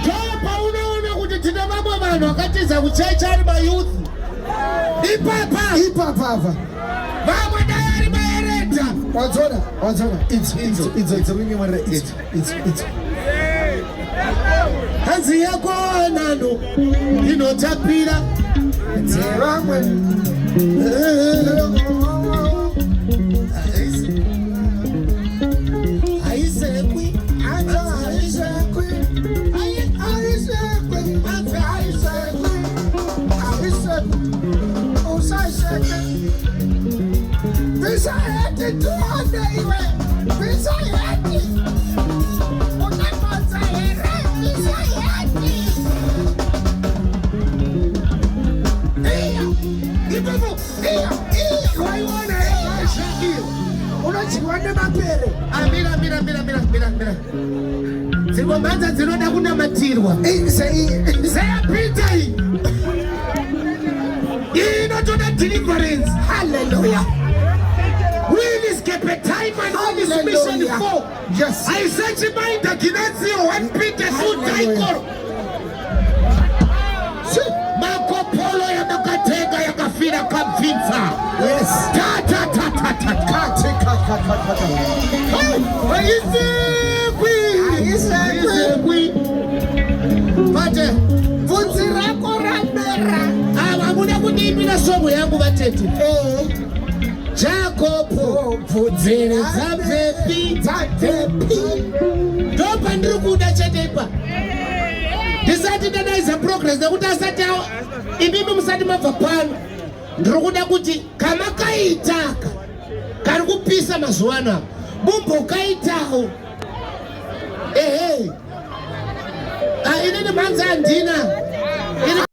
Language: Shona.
Topa unaona kuti tina vamwe vanhu vakatiza kuchecha ari mayouth. Ipapa. Vamwe dai ari maereta. Wadzona. It's hanzi yako nano inotapira. Vamwe. Amira. Zikomanza dzinoda kunamatirwa. Zayapita iyi. Inotoda deliverance. Hallelujah. Will is kept a time and all this mission for. Yes. I search mind that Kinazio 1 Peter 2 Taikor. Marco Polo ya makatega ya kafira kamfinza. Yes. Ta. Ayisekwi. Mate, vunzi rako ramera. Amuda kunimbira somo yangu vatete. Jacopo, vunzire zapepi. Dopa ndiri kuda chetepa. Ndisati dadaiza progress nekuti asati imimi musati mabva pano. Ndiri kuda kuti kama kaitaka kari kupisa mazuva ano mumbo kaitawo. Inini manza andina.